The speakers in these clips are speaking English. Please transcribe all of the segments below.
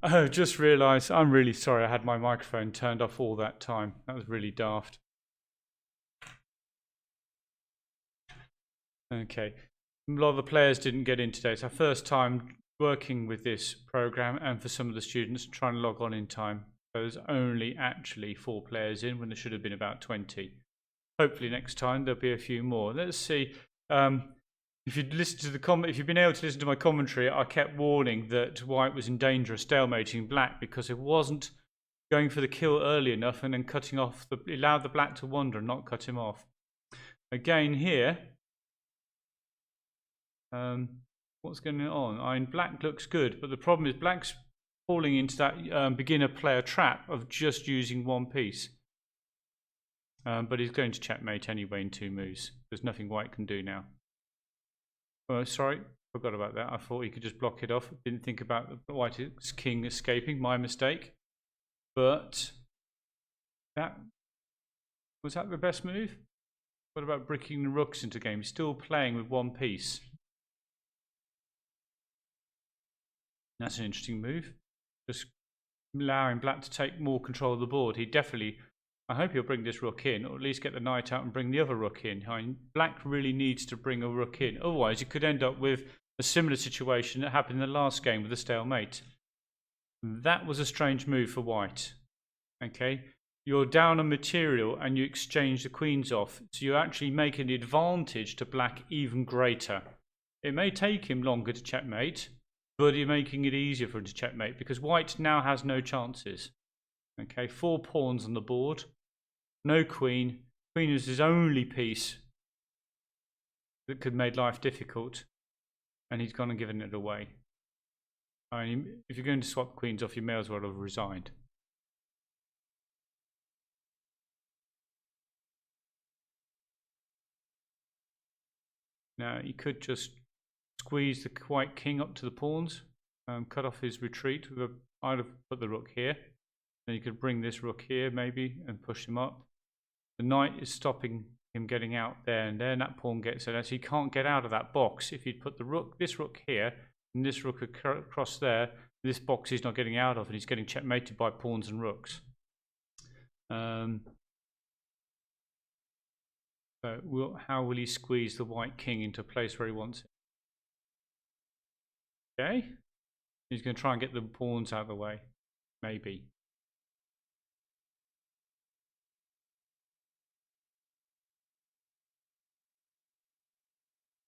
Oh, just realised. I'm really sorry. I had my microphone turned off all that time. That was really daft. Okay. A lot of the players didn't get in today. It's our first time working with this program, and for some of the students trying to log on in time. So there's only actually 4 players in when there should have been about 20. Hopefully next time there'll be a few more. Let's see. If you'd listened to the if you've been able to listen to my commentary, I kept warning that White was in danger of stalemating Black because it wasn't going for the kill early enough and then cutting off allowed the Black to wander and not cut him off. Again here, what's going on? I mean, Black looks good, but the problem is Black's falling into that beginner player trap of just using one piece. But he's going to checkmate anyway in 2 moves. There's nothing White can do now. Oh, sorry, forgot about that. I thought he could just block it off. Didn't think about the White's king escaping. My mistake. But was that the best move? What about bricking the rooks into game? He's still playing with one piece. That's an interesting move. Just allowing Black to take more control of the board. He definitely... I hope he'll bring this rook in, or at least get the knight out and bring the other rook in. I mean, Black really needs to bring a rook in. Otherwise, you could end up with a similar situation that happened in the last game with the stalemate. That was a strange move for White. Okay, you're down on material and you exchange the queens off, so you're actually making the advantage to Black even greater. It may take him longer to checkmate, but you're making it easier for him to checkmate because White now has no chances. Okay, 4 pawns on the board. No queen. Queen is his only piece that could make life difficult, and he's gone and given it away. I mean, if you're going to swap queens off, you may as well have resigned. Now, you could just squeeze the White king up to the pawns, cut off his retreat. I'd have put the rook here. Then you could bring this rook here, maybe, and push him up. The knight is stopping him getting out there, and then that pawn gets there. So he can't get out of that box. If you'd put this rook here, and this rook across there, this box he's not getting out of, and he's getting checkmated by pawns and rooks. So how will he squeeze the White king into a place where he wants it? Okay. He's going to try and get the pawns out of the way. Maybe.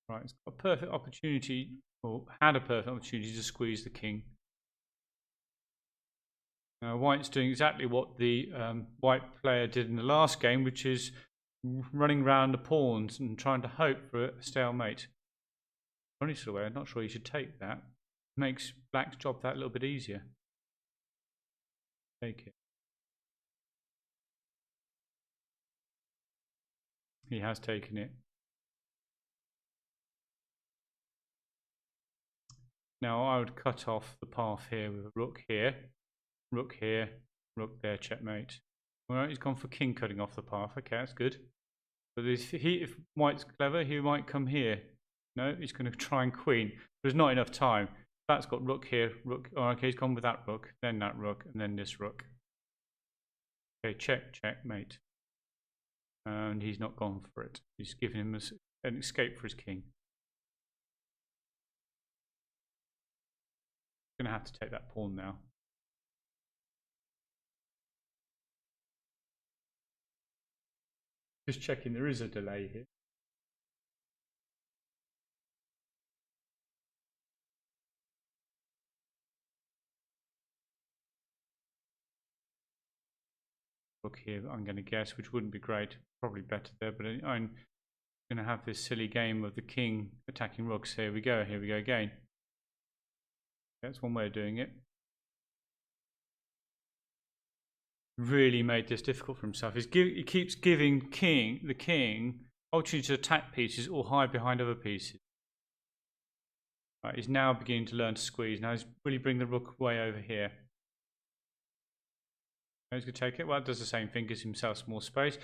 Right, it's got a perfect opportunity, or had a perfect opportunity to squeeze the king. Now, White's doing exactly what the White player did in the last game, which is running around the pawns and trying to hope for a stalemate. Funny sort of way, I'm not sure you should take that. Makes Black's job that little bit easier. Take it. He has taken it. Now I would cut off the path here with a rook here, rook there, checkmate. Alright, he's gone for king cutting off the path. Okay, that's good. But if White's clever, he might come here. No, he's going to try and queen. There's not enough time. That's got rook here, rook. Oh, okay, he's gone with that rook, then that rook, and then this rook. Okay, checkmate. And he's not gone for it. He's given him an escape for his king. Going to have to take that pawn now. Just checking, there is a delay here. Rook here, I'm going to guess, which wouldn't be great. Probably better there, but I'm going to have this silly game of the king attacking rooks. Here we go again. That's one way of doing it. Really made this difficult for himself. He keeps giving the king opportunity to attack pieces or hide behind other pieces. Right, he's now beginning to learn to squeeze. Now he's really bring the rook way over here. He's going to take it. Well, it does the same thing, gives himself some more space.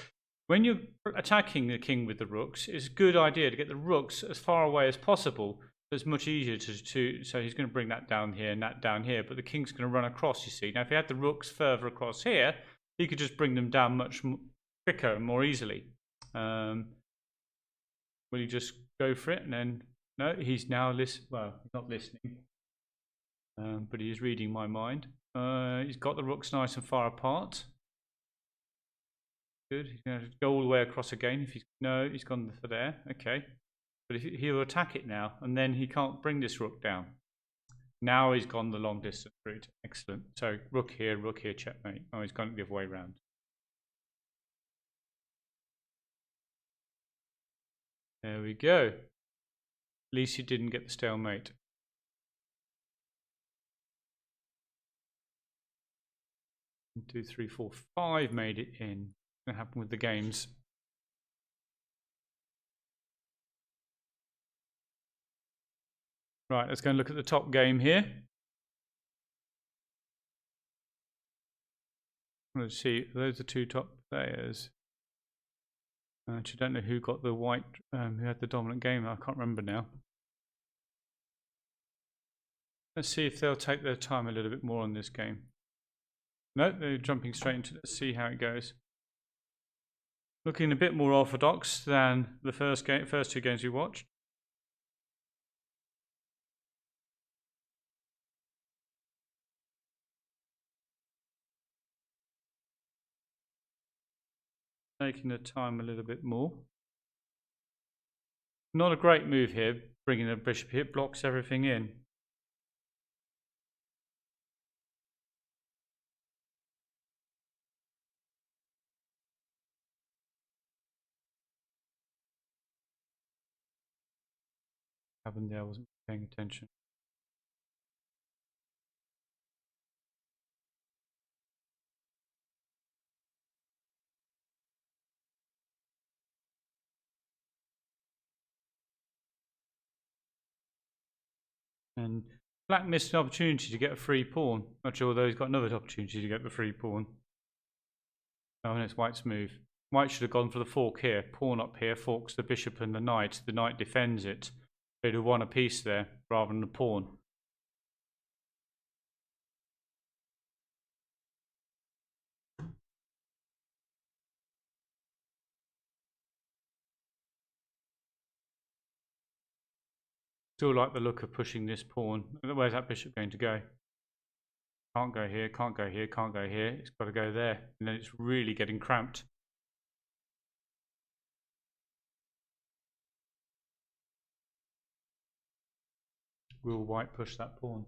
When you're attacking the king with the rooks, it's a good idea to get the rooks as far away as possible It's much easier to so he's going to bring that down here and that down here, but the king's going to run across, you see. Now, if he had the rooks further across here, he could just bring them down much quicker and more easily. Will he just go for it? And then, no, he's now well, he's not listening, but he is reading my mind. He's got the rooks nice and far apart. Good. He's going to go all the way across again. If he's no, he's gone for there. Okay. But if he'll attack it now, and then he can't bring this rook down. Now he's gone the long distance route. Excellent. So rook here, checkmate. Oh, he's gone the other way around. There we go. At least he didn't get the stalemate. One, two, three, four, five made it in. What's going to happen with the games? Right, let's go and look at the top game here. Let's see, those are two top players. Actually, I don't know who got the white, who had the dominant game. I can't remember now. Let's see if they'll take their time a little bit more on this game. No, they're jumping straight into it. Let's see how it goes. Looking a bit more orthodox than the first two games we watched. Taking the time a little bit more. Not a great move here, bringing the bishop here. Blocks everything in. What happened there? I wasn't paying attention. And black missed an opportunity to get a free pawn. Not sure although he's got another opportunity to get the free pawn. Oh, and it's white's move. White should have gone for the fork here. Pawn up here, forks the bishop and the knight. The knight defends it. They'd have won a piece there rather than the pawn. Still like the look of pushing this pawn. Where's that bishop going to go? Can't go here, can't go here, can't go here. It's got to go there. And then it's really getting cramped. Will white push that pawn?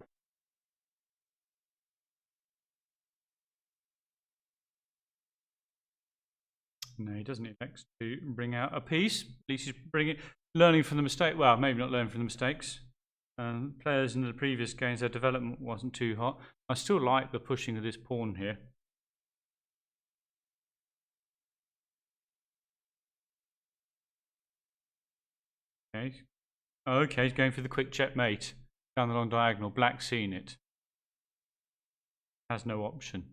No, he doesn't expect to bring out a piece. At least he's learning from the mistake. Well, maybe not learning from the mistakes. Players in the previous games, their development wasn't too hot. I still like the pushing of this pawn here. Okay, he's going for the quick checkmate. Down the long diagonal. Black's seen it. Has no option.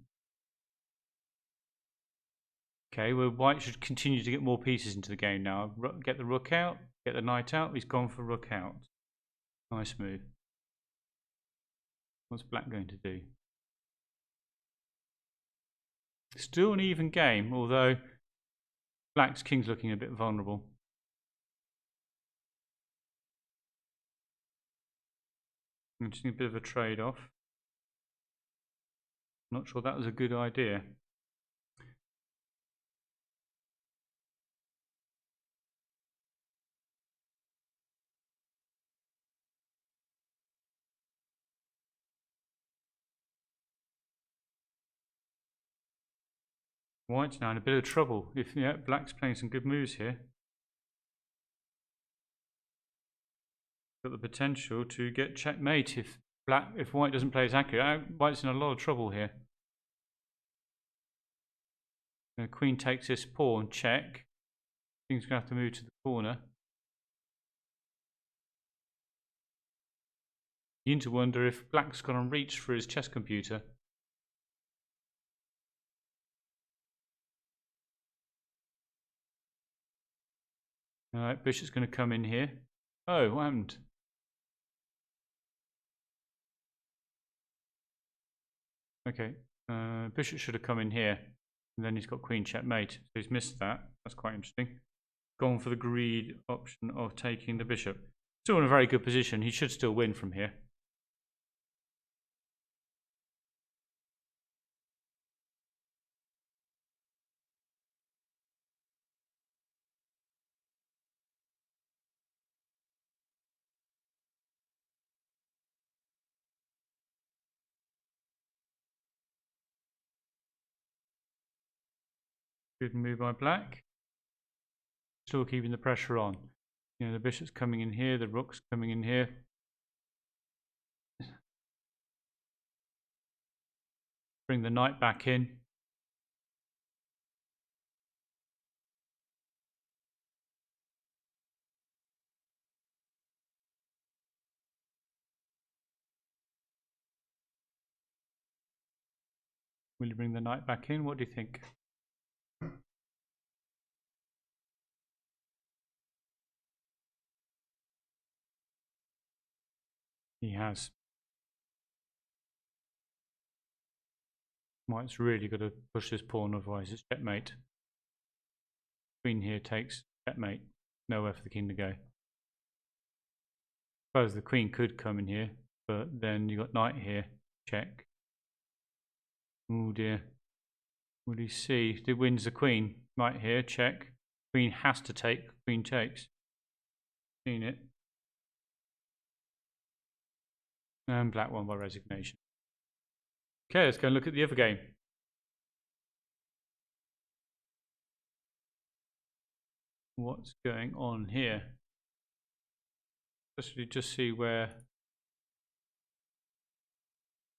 Okay, well, white should continue to get more pieces into the game now. Get the rook out, get the knight out. He's gone for rook out. Nice move. What's black going to do? Still an even game, although black's king's looking a bit vulnerable. Interesting, a bit of a trade-off. Not sure that was a good idea. White's now in a bit of trouble. Black's playing some good moves here. Got the potential to get checkmate if white doesn't play as accurate. White's in a lot of trouble here. The queen takes this pawn, check. King's going to have to move to the corner. You begin to wonder if black's going to reach for his chess computer. Alright, bishop's going to come in here. Oh, what happened? Okay. Bishop should have come in here. And then he's got queen checkmate. So he's missed that. That's quite interesting. Gone for the greed option of taking the bishop. Still in a very good position. He should still win from here. Good move by black. Still keeping the pressure on. You know, the bishop's coming in here, the rook's coming in here. Bring the knight back in. Will you bring the knight back in? What do you think? He has. White's really got to push this pawn, otherwise it's checkmate. Queen here takes checkmate. Nowhere for the king to go. I suppose the queen could come in here, but then you got knight here. Check. Oh dear. What do you see? It wins the queen. Right here, check. Queen has to take. Queen takes. Seen it. And black won by resignation. Okay, let's go and look at the other game. What's going on here? Just see where.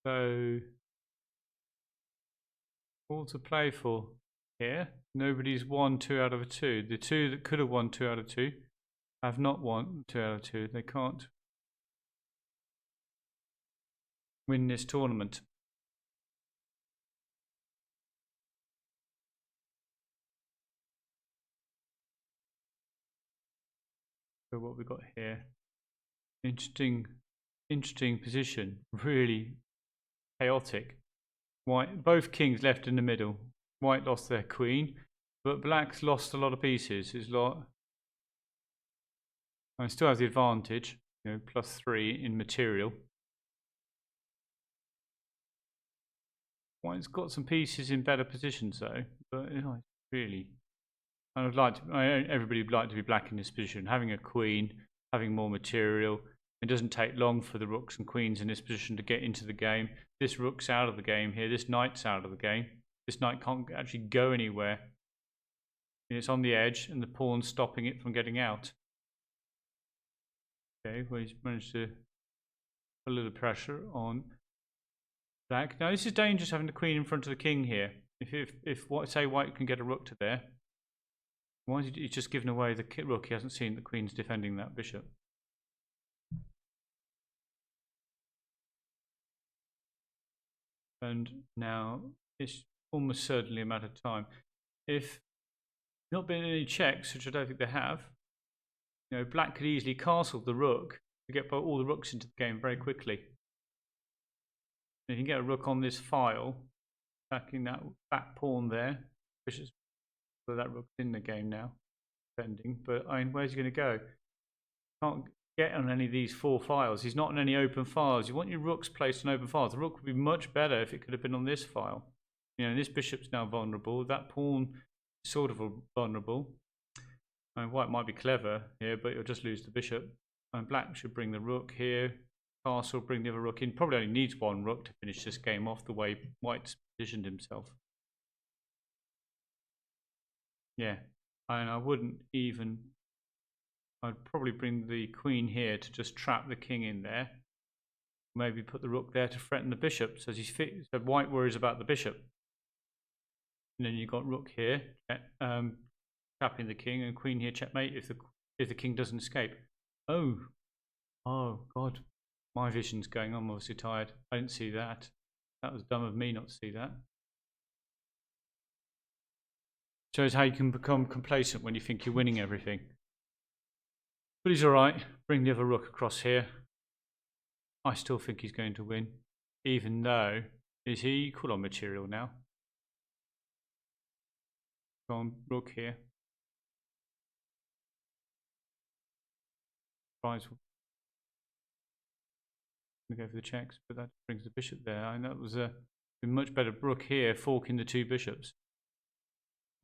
So, all to play for here. Nobody's won 2 out of 2. The 2 that could have won 2 out of 2 have not won 2 out of 2. They can't win this tournament. So what we got here? Interesting position. Really chaotic. White, both kings left in the middle. White lost their queen, but black's lost a lot of pieces. It's lot. I still have the advantage, you know, +3 in material. White's got some pieces in better positions though, but you know, really, I would like to. Everybody would like to be black in this position. Having a queen, having more material. It doesn't take long for the rooks and queens in this position to get into the game. This rook's out of the game here. This knight's out of the game. This knight can't actually go anywhere. It's on the edge, and the pawn's stopping it from getting out. Okay, well, he's managed to put a little pressure on black. Now, this is dangerous having the queen in front of the king here. If say white can get a rook to there, why is he just giving away the rook? He hasn't seen the queen's defending that bishop. And now it's almost certainly a matter of time. If not been any checks, which I don't think they have, you know, black could easily castle the rook to get all the rooks into the game very quickly. You can get a rook on this file, attacking that back pawn there. Bishop's, so that rook's in the game now, defending. But I mean, where's he going to go? Can't get on any of these 4 files. He's not on any open files. You want your rooks placed on open files. The rook would be much better if it could have been on this file. You know, this bishop's now vulnerable. That pawn is sort of vulnerable. I mean, white might be clever here, but you'll just lose the bishop. And black should bring the rook here. Castle, bring the other rook in. Probably only needs 1 rook to finish this game off the way white's positioned himself. Yeah, and I wouldn't even. I'd probably bring the queen here to just trap the king in there. Maybe put the rook there to threaten the bishop. So so white worries about the bishop. And then you've got rook here, trapping the king, and queen here checkmate if the king doesn't escape. Oh God, my vision's going. I'm obviously tired. I didn't see that. That was dumb of me not to see that. Shows how you can become complacent when you think you're winning everything. But he's alright. Bring the other rook across here. I still think he's going to win. Even though Is he equal on material now? Go on, rook here. Prize. Go for the checks, but that brings the bishop there. I know it was a much better rook here, forking the two bishops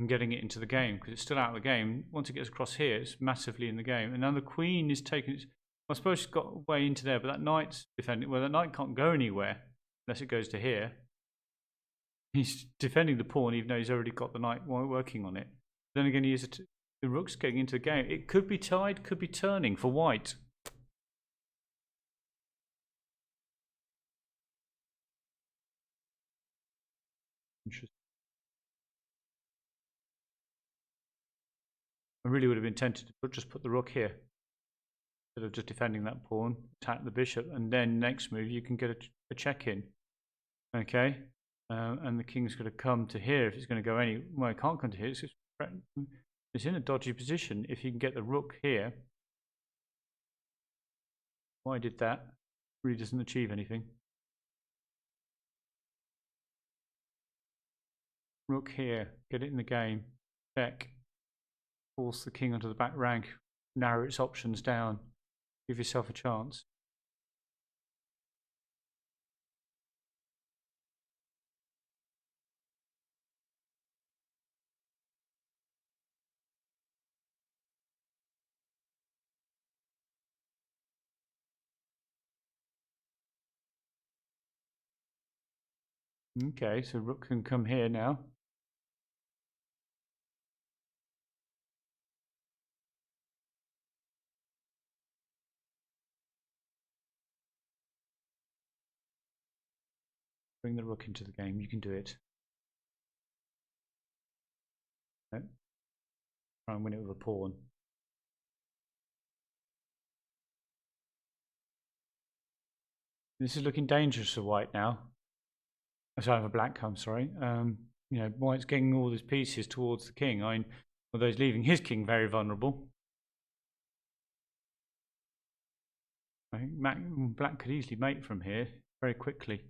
and getting it into the game because it's still out of the game. Once it gets across here, it's massively in the game. And now the queen is taking. I suppose she's got way into there, but that knight's defending. Well, that knight can't go anywhere unless it goes to here. He's defending the pawn, even though he's already got the knight working on it. Then again, the rook's getting into the game. It could be tied, could be turning for white. Interesting. I really would have been tempted to just put the rook here instead of just defending that pawn, attack the bishop, and then next move you can get a check in. Okay, and the king's going to come to here if it's going to go any. Well, it can't come to here. It's in a dodgy position. If you can get the rook here, why did that? Really doesn't achieve anything. Rook here, get it in the game. Check. Force the king onto the back rank. Narrow its options down. Give yourself a chance. Okay, so rook can come here now. Bring the rook into the game. You can do it. No. Try and win it with a pawn. This is looking dangerous for white now. Sorry, for black, I'm sorry. You know, white's getting all his pieces towards the king. Although he's leaving his king very vulnerable. I think black could easily mate from here very quickly.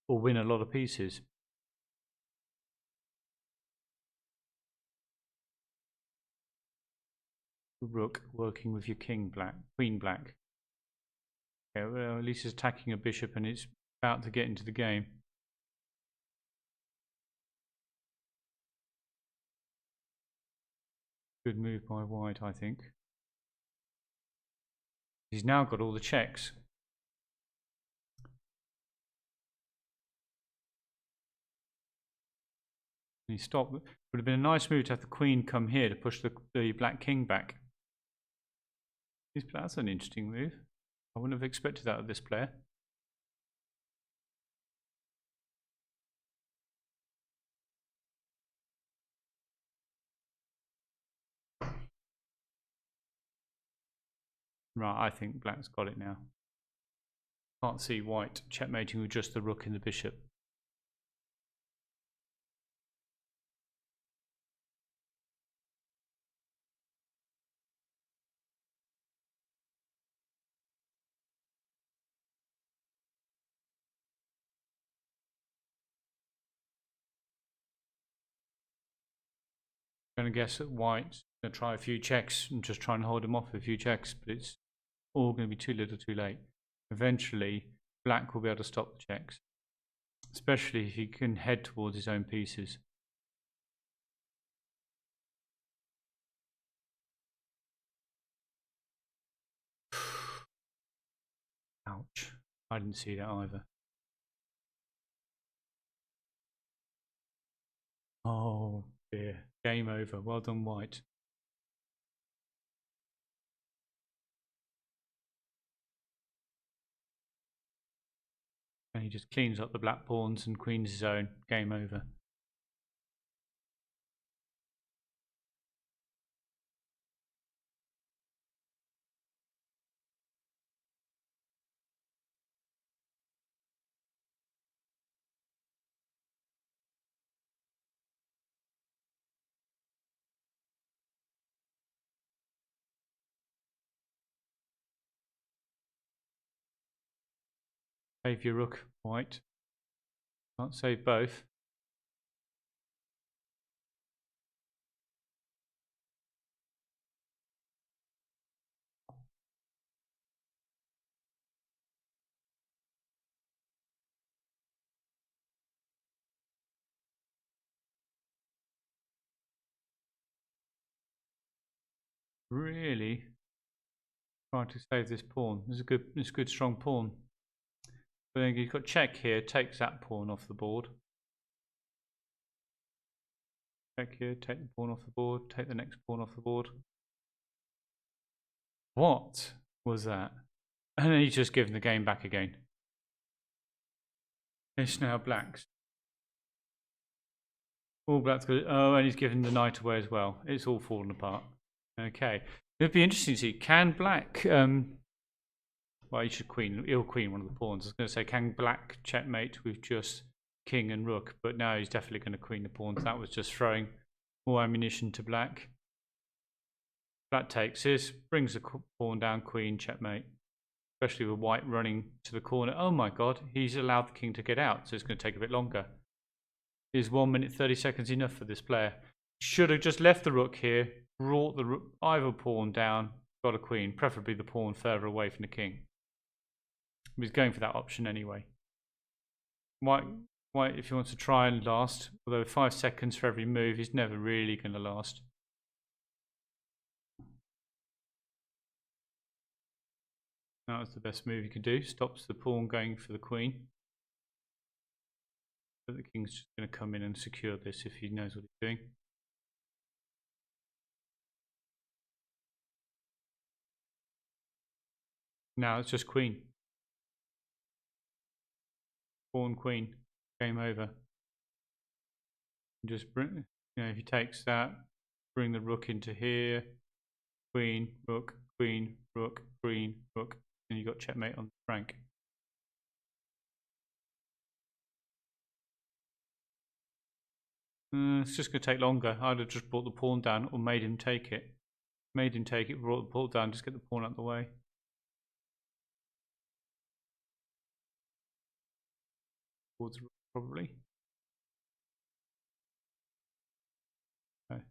Or win a lot of pieces. Rook working with your king black, queen black. Okay, well, at least it's attacking a bishop and it's about to get into the game. Good move by white, I think. He's now got all the checks. And he stopped. It would have been a nice move to have the queen come here to push the black king back. That's an interesting move. I wouldn't have expected that of this player. Right, I think black's got it now. Can't see white checkmating with just the rook and the bishop. I'm going to guess that white's going to try a few checks and just try and hold him off with a few checks, but it's all going to be too little too late. Eventually, black will be able to stop the checks, especially if he can head towards his own pieces. Ouch. I didn't see that either. Oh dear. Game over. Well done, white. And he just cleans up the black pawns and queens his own. Game over. Save your rook, white. Can't save both. Really trying to save this pawn. This is a good strong pawn. But then you've got check here, takes that pawn off the board. Check here, take the pawn off the board, take the next pawn off the board. What was that? And then he's just given the game back again. It's now black's. All black's good. Oh, and he's given the knight away as well. It's all fallen apart. Okay. It'd be interesting to see, can black well, he should he'll queen one of the pawns. I was going to say, can black checkmate with just king and rook? But no, he's definitely going to queen the pawns. That was just throwing more ammunition to black. Black takes this, brings the pawn down, queen, checkmate. Especially with white running to the corner. Oh my god, he's allowed the king to get out, so it's going to take a bit longer. Is 1 minute 30 seconds enough for this player? Should have just left the rook here, brought the either pawn down, got a queen, preferably the pawn further away from the king. He's going for that option anyway. White, if he wants to try and last, although 5 seconds for every move, he's never really going to last. That was the best move he could do. Stops the pawn going for the queen. But the king's just going to come in and secure this if he knows what he's doing. Now it's just queen. Pawn, queen. Game over. Just bring, if he takes that, bring the rook into here. Queen, rook, queen, rook, queen, rook. And you got checkmate on the rank. It's just going to take longer. I'd have just brought the pawn down or made him take it. Made him take it, brought the pawn down, just get the pawn out of the way. Towards the rook, probably. Okay.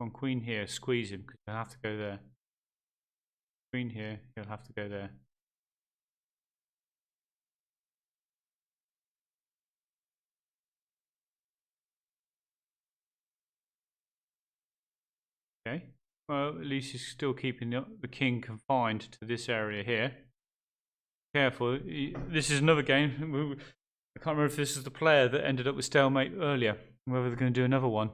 On queen here, squeeze him because he'll have to go there. Queen here, he'll have to go there. Okay. Well, at least he's still keeping the king confined to this area here. Careful. This is another game. I can't remember if this is the player that ended up with stalemate earlier. Whether they're going to do another one.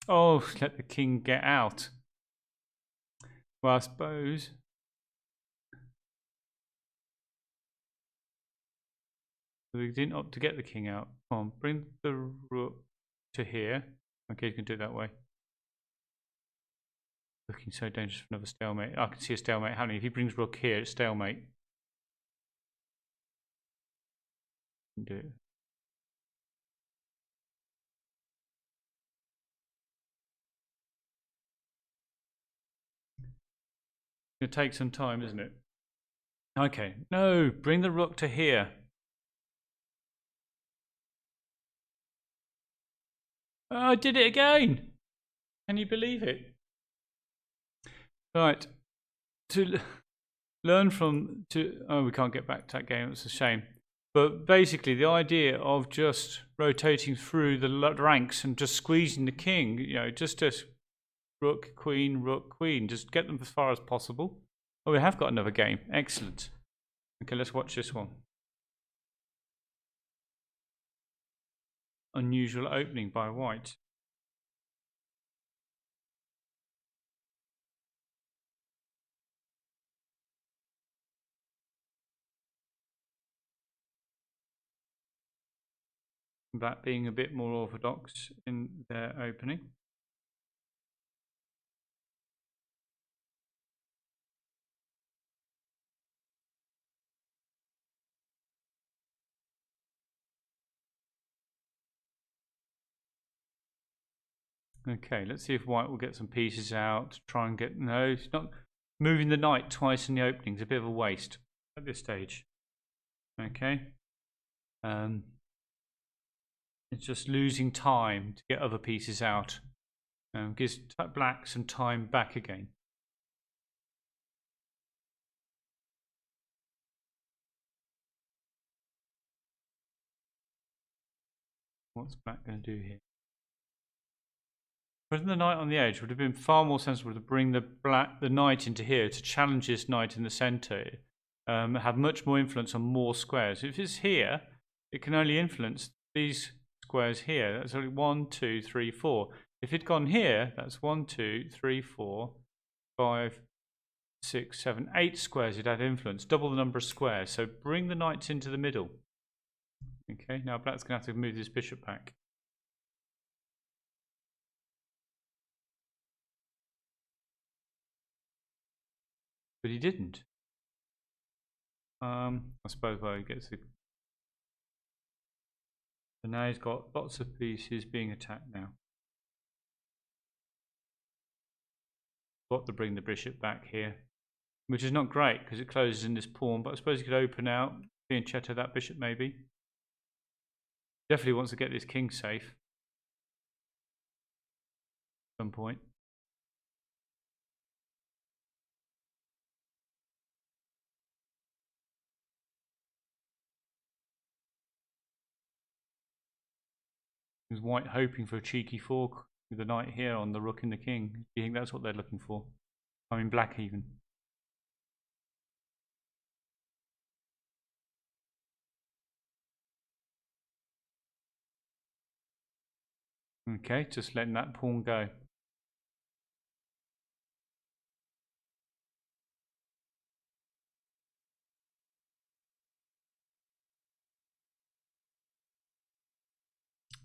Oh, let the king get out. Well, I suppose. We didn't opt to get the king out. Come on, bring the rook to here. Okay, you can do it that way. Looking so dangerous for another stalemate. I can see a stalemate happening. If he brings rook here, it's stalemate. Do it. It'll take some time, isn't it? Okay. No, bring the rook to here. Oh, I did it again. Can you believe it? Right. To learn from oh, we can't get back to that game. It's a shame. But basically, the idea of just rotating through the ranks and just squeezing the king, just rook, queen, just get them as far as possible. Oh, we have got another game. Excellent. Okay, let's watch this one. Unusual opening by white. Black being a bit more orthodox in their opening. Okay, let's see if white will get some pieces out. Try and get... No, it's not moving the knight twice in the opening is a bit of a waste at this stage. Okay. It's just losing time to get other pieces out. Gives black some time back again. What's black going to do here? Putting the knight on the edge would have been far more sensible to bring the knight into here to challenge this knight in the centre. Have much more influence on more squares. If it's here, it can only influence these squares here. That's only 1, 2, 3, 4. If it'd gone here, that's 1, 2, 3, 4, 5, 6, 7, 8 squares. It had influence, double the number of squares. So bring the knights into the middle. Okay, now black's going to have to move this bishop back. But he didn't. I suppose where he gets the. So now he's got lots of pieces being attacked now. Got to bring the bishop back here, which is not great because it closes in this pawn. But I suppose he could open out, fianchetto that bishop maybe. Definitely wants to get this king safe at some point. Is white hoping for a cheeky fork with the knight here on the rook and the king? Do you think that's what they're looking for? I mean, black even. Okay, just letting that pawn go.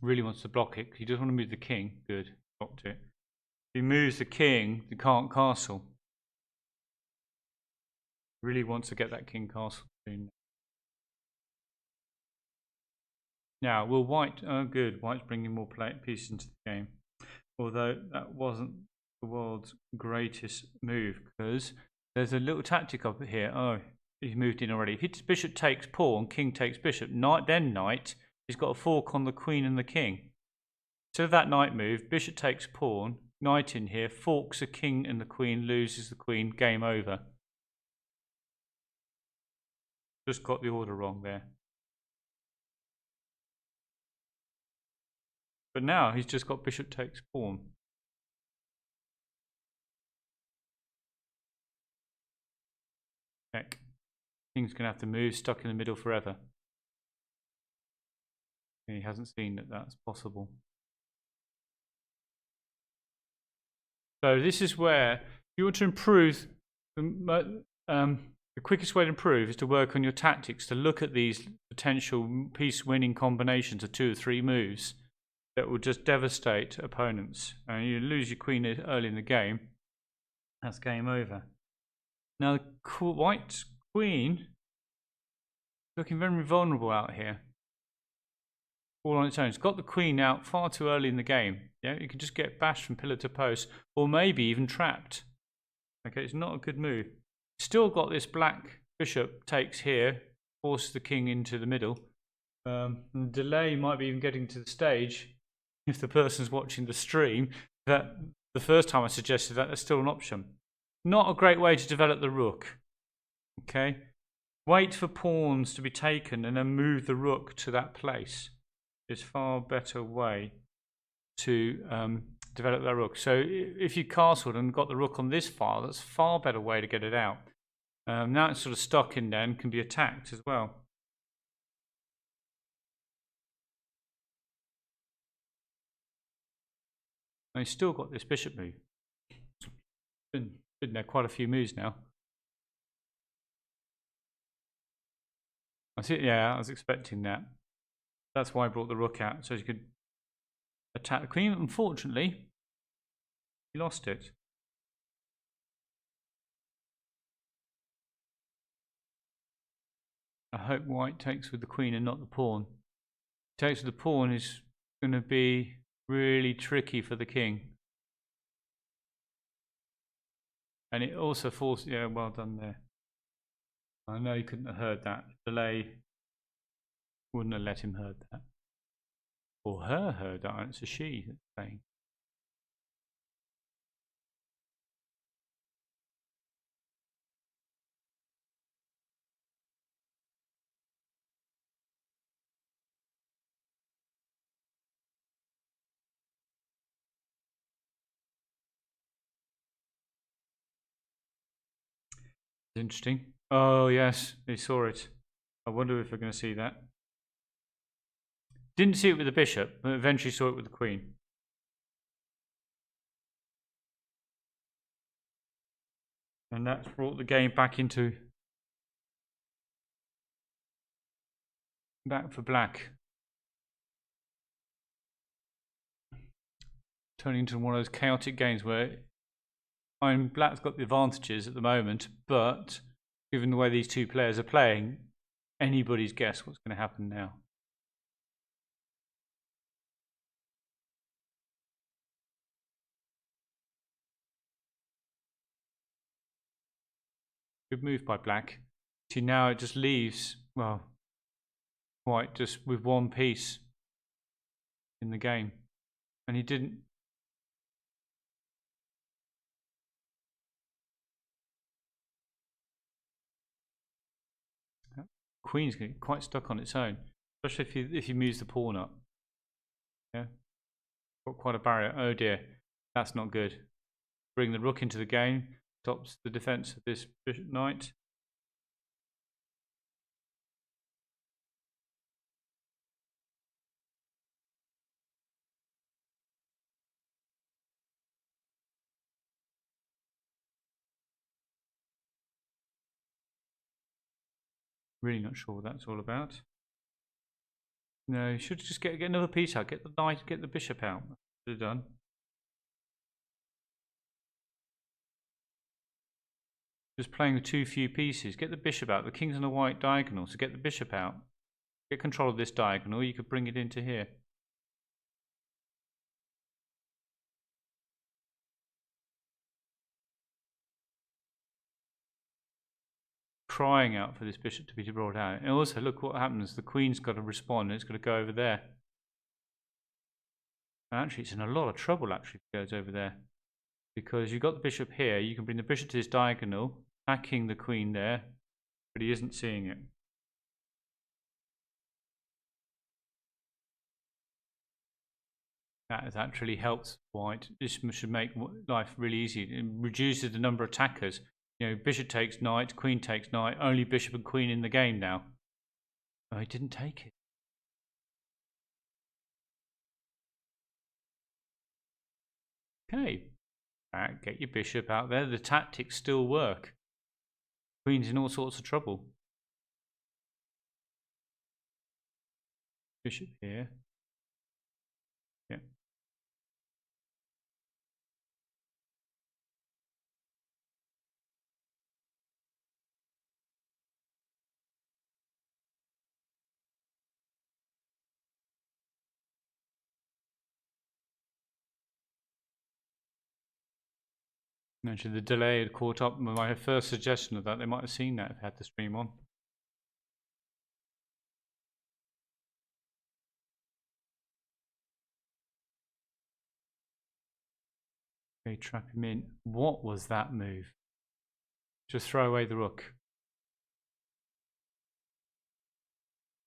Really wants to block it. He doesn't want to move the king. Good, blocked it. If he moves the king, he can't castle. Really wants to get that king castle soon. Now, will white... Oh, good. White's bringing more pieces into the game. Although that wasn't the world's greatest move, because there's a little tactic up here. Oh, he's moved in already. If his bishop takes pawn, king takes bishop, knight, then knight, he's got a fork on the queen and the king. So of that knight move, bishop takes pawn, knight in here, forks the king and the queen, loses the queen, game over. Just got the order wrong there. But now he's just got bishop takes pawn. Heck. King's going to have to move, stuck in the middle forever. He hasn't seen that that's possible. So this is where, if you want to improve, the quickest way to improve is to work on your tactics, to look at these potential piece-winning combinations of 2 or 3 moves that will just devastate opponents. And you lose your queen early in the game, that's game over. Now, the white queen looking very vulnerable out here. All on its own. It's got the queen out far too early in the game. Yeah, you can just get bashed from pillar to post, or maybe even trapped. Okay, it's not a good move. Still got this black bishop takes here, forces the king into the middle. The delay might be even getting to the stage, if the person's watching the stream, that the first time I suggested that there's still an option. Not a great way to develop the rook. Okay, wait for pawns to be taken and then move the rook to that place. Is far better way to develop that rook. So if you castled and got the rook on this file, that's a far better way to get it out. Now it's sort of stuck in there and can be attacked as well. And he's still got this bishop move. Been there quite a few moves now. I see. Yeah, I was expecting that. That's why I brought the rook out, so you could attack the queen. Unfortunately, he lost it. I hope white takes with the queen and not the pawn. Takes with the pawn is going to be really tricky for the king. And it also forced, yeah, well done there. I know you couldn't have heard that. Delay wouldn't have let him heard that. Or her heard that. It's a she that's saying. Interesting. Oh, yes, they saw it. I wonder if we're going to see that. Didn't see it with the bishop, but eventually saw it with the queen. And that's brought the game back for black. Turning into one of those chaotic games where black's got the advantages at the moment, but given the way these two players are playing, anybody's guess what's going to happen now. Good move by black. See, now it just leaves, well, white just with one piece in the game. And he didn't. Queen's getting quite stuck on its own, especially if you moves the pawn up. Yeah, got quite a barrier. Oh dear, that's not good. Bring the rook into the game, stops the defense of this knight. Really not sure what that's all about. No, you should just get another piece out. Get the knight, get the bishop out. Should have done. Just playing with too few pieces. Get the bishop out. The king's on a white diagonal, so get the bishop out. Get control of this diagonal. You could bring it into here. Crying out for this bishop to be brought out. And also, look what happens. The queen's got to respond. And it's got to go over there. And actually, it's in a lot of trouble. Actually, if it goes over there, because you've got the bishop here. You can bring the bishop to this diagonal, attacking the queen there, but he isn't seeing it. That has actually helped white. This should make life really easy. It reduces the number of attackers. You know, bishop takes knight, queen takes knight, only bishop and queen in the game now. Oh, he didn't take it. Okay, get your bishop out there. The tactics still work. Queen's in all sorts of trouble. Bishop here. Yeah. Actually, the delay had caught up with my first suggestion of that. They might have seen that if they had the stream on. Okay, trap him in. What was that move? Just throw away the rook.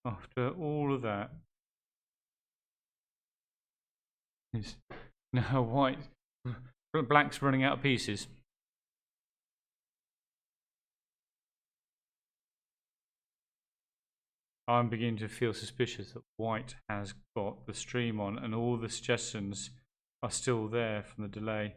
After all of that. Now white. Black's running out of pieces. I'm beginning to feel suspicious that white has got the stream on and all the suggestions are still there from the delay.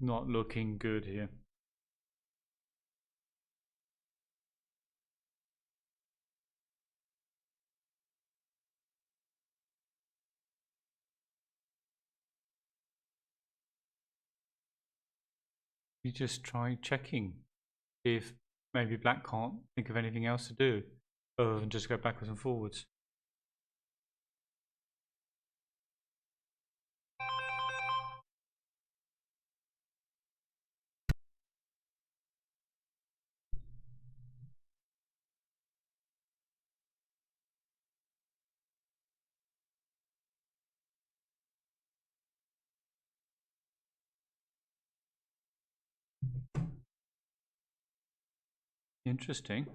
Not looking good here. you just try checking. See if maybe black can't think of anything else to do other than just go backwards and forwards. Interesting.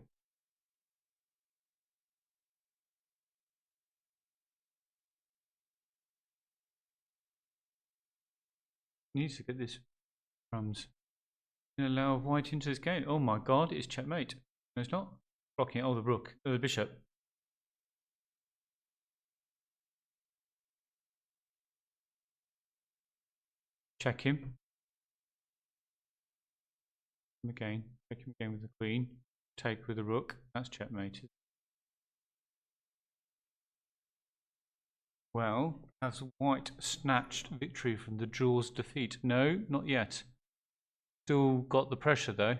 Needs to get this crumbs. Allow white into this game. Oh my god, it's checkmate. No, it's not. Blocking it. Oh, the rook. The bishop. Check him. Again. Check him again with the queen. Take with the rook. That's checkmate. Well, has white snatched victory from the jewel's defeat? No, not yet. Still got the pressure though.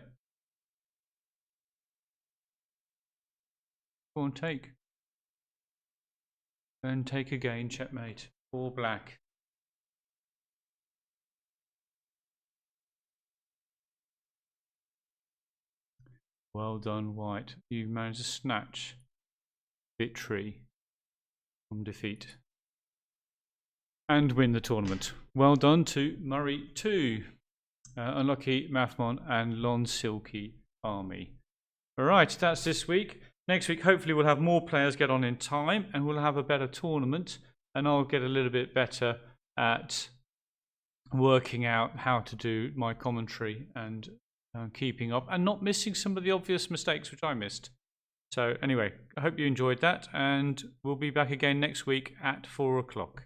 Go on, take. And take again, checkmate. For black. Well done, white. You managed to snatch victory from defeat. And win the tournament. Well done to Murray 2. Unlucky Mathmon and Lon Silky Army. Alright, that's this week. Next week, hopefully, we'll have more players get on in time and we'll have a better tournament. And I'll get a little bit better at working out how to do my commentary and keeping up and not missing some of the obvious mistakes which I missed. So, anyway, I hope you enjoyed that. And we'll be back again next week at 4 o'clock.